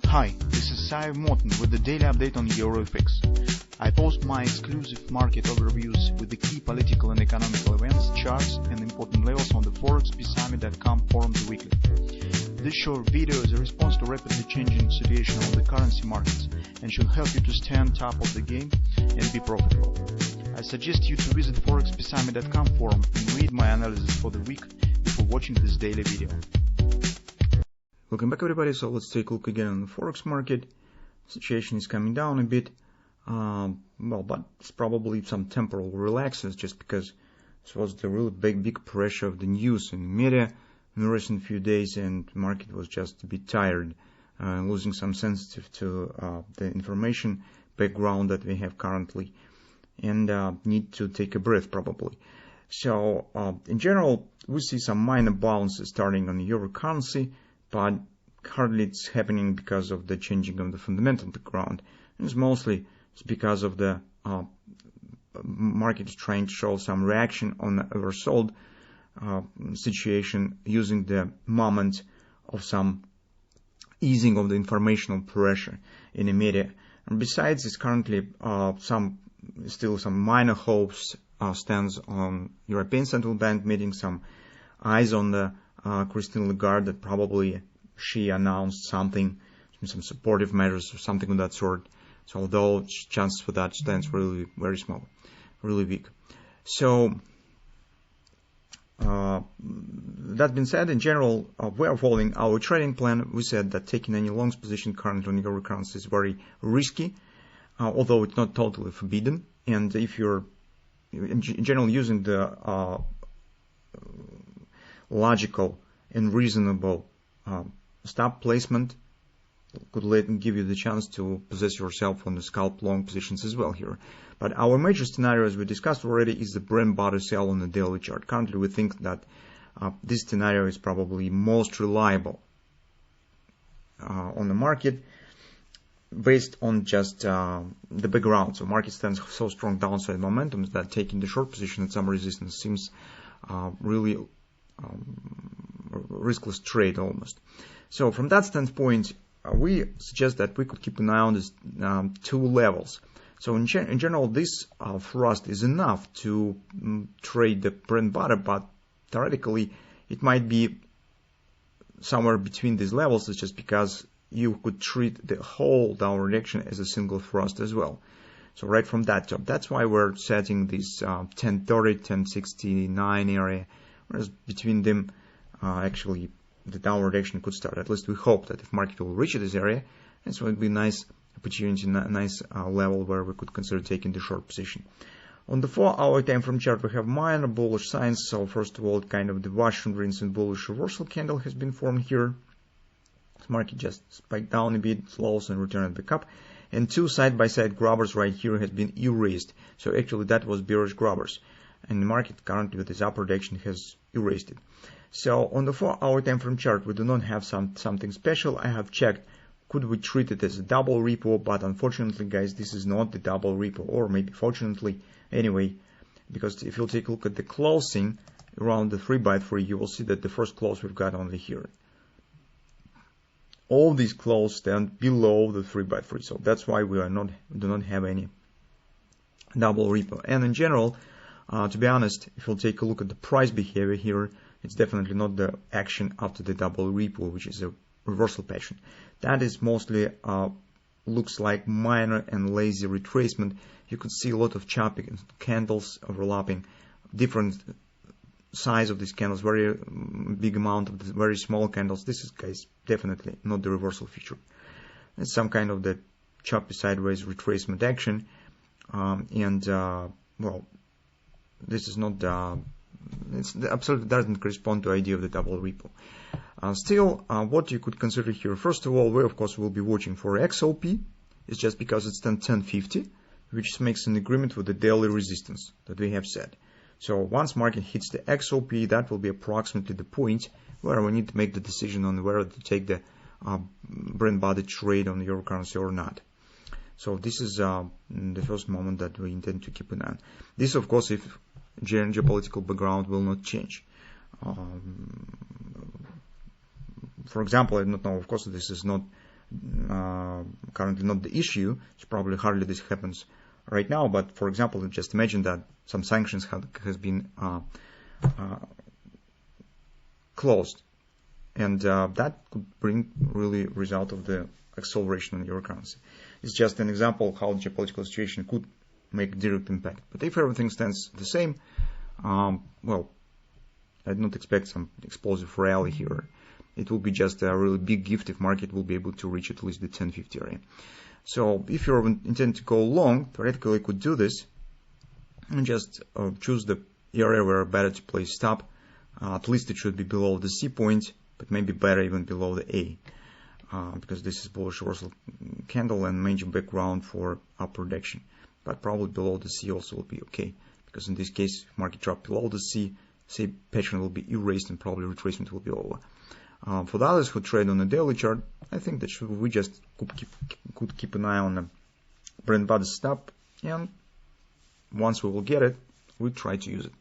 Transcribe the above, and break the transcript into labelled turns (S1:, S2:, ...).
S1: Hi, this is Sive Morten with the daily update on EuroFX. I post my exclusive market overviews with the key political and economical events, charts and important levels on the ForexPeaceArmy.com forums weekly. This short video is a response to rapidly changing situation on the currency markets and should help you to stay on top of the game and be profitable. I suggest you to visit ForexPeaceArmy.com forum and read my analysis for the week before watching this daily video.
S2: Welcome back, everybody. So let's take a look again on the Forex market. Situation is coming down a bit, but it's probably some temporal relaxes just because this was the really big pressure of the news in the media in the recent few days, and the market was just a bit tired, losing some sensitive to the information background that we have currently, and need to take a breath probably. So in general, we see some minor bounces starting on the euro currency, but hardly it's happening because of the changing of the fundamental background. It's mostly because of the market is trying to show some reaction on the oversold situation, using the moment of some easing of the informational pressure in the media. And besides, it's currently still some minor hopes stands on European Central Bank meeting, some eyes on the Christine Lagarde that probably she announced something, some supportive measures or something of that sort. So although chances for that stands really very small, really weak. So that being said, in general, we are following our trading plan. We said that taking any longs position currently on euro currency is very risky, although it's not totally forbidden. And if you're in general using the logical and reasonable stop placement, could give you the chance to possess yourself on the scalp long positions as well here. But our major scenario, as we discussed already, is the bread and butter sell on the daily chart. Currently, we think that this scenario is probably most reliable on the market, based on just the background. So market stands so strong downside momentum that taking the short position at some resistance seems really riskless trade almost. So from that standpoint, we suggest that we could keep an eye on these two levels. So in general, this thrust is enough to trade the bread and butter, but theoretically it might be somewhere between these levels. It's just because you could treat the whole downward direction as a single thrust as well. So right from that top, that's why we're setting this 1030, 1069 area, whereas between them actually the downward direction could start. At least we hope that if market will reach this area, and so it would be a nice opportunity, a nice level where we could consider taking the short position. On the 4-hour time frame chart, we have minor bullish signs. So first of all, kind of the Russian rinse and bullish reversal candle has been formed here. This market just spiked down a bit, slows and returned back up. And two side-by-side grabbers right here has been erased. So actually that was bearish grabbers. And the market currently with this upper direction has erased it. So on the 4-hour time frame chart, we do not have something special. I have checked, could we treat it as a double repo, but unfortunately, guys, this is not the double repo, or maybe fortunately, anyway, because if you'll take a look at the closing around the 3x3, you will see that the first close we've got only here. All these close stand below the 3x3, so that's why we do not have any double repo. And in general, to be honest, if you'll take a look at the price behavior here, it's definitely not the action after the double repo, which is a reversal pattern. That is mostly looks like minor and lazy retracement. You could see a lot of choppy candles overlapping, different size of these candles, very big amount of the very small candles. This is, guys, definitely not the reversal feature. It's some kind of the choppy sideways retracement action, well, this is not it absolutely doesn't correspond to the idea of the double repo. Still, what you could consider here, first of all, we of course will be watching for XOP. It's just because it's 1050, which makes an agreement with the daily resistance that we have set. So once market hits the XOP, that will be approximately the point where we need to make the decision on whether to take the bread and butter trade on the euro currency or not. So this is the first moment that we intend to keep an eye on. This, of course, if geopolitical background will not change. For example, I don't know, of course, this is not currently not the issue. It's probably hardly this happens right now, but for example, just imagine that some sanctions has been closed, and that could bring really result of the acceleration on euro currency. It's just an example how the geopolitical situation could make direct impact. But if everything stands the same, well, I do not expect some explosive rally here. It will be just a really big gift if market will be able to reach at least the 1050 area. So if you intend to go long, theoretically you could do this and just choose the area where better to place stop. At least it should be below the C point, but maybe better even below the A, because this is bullish reversal candle and major background for upward direction. But probably below the C also will be okay, because in this case, if market drop below the C, say pattern will be erased and probably retracement will be over. For the others who trade on a daily chart, I think that we just could keep an eye on the bread and butter stop, and once we will get it, we try to use it.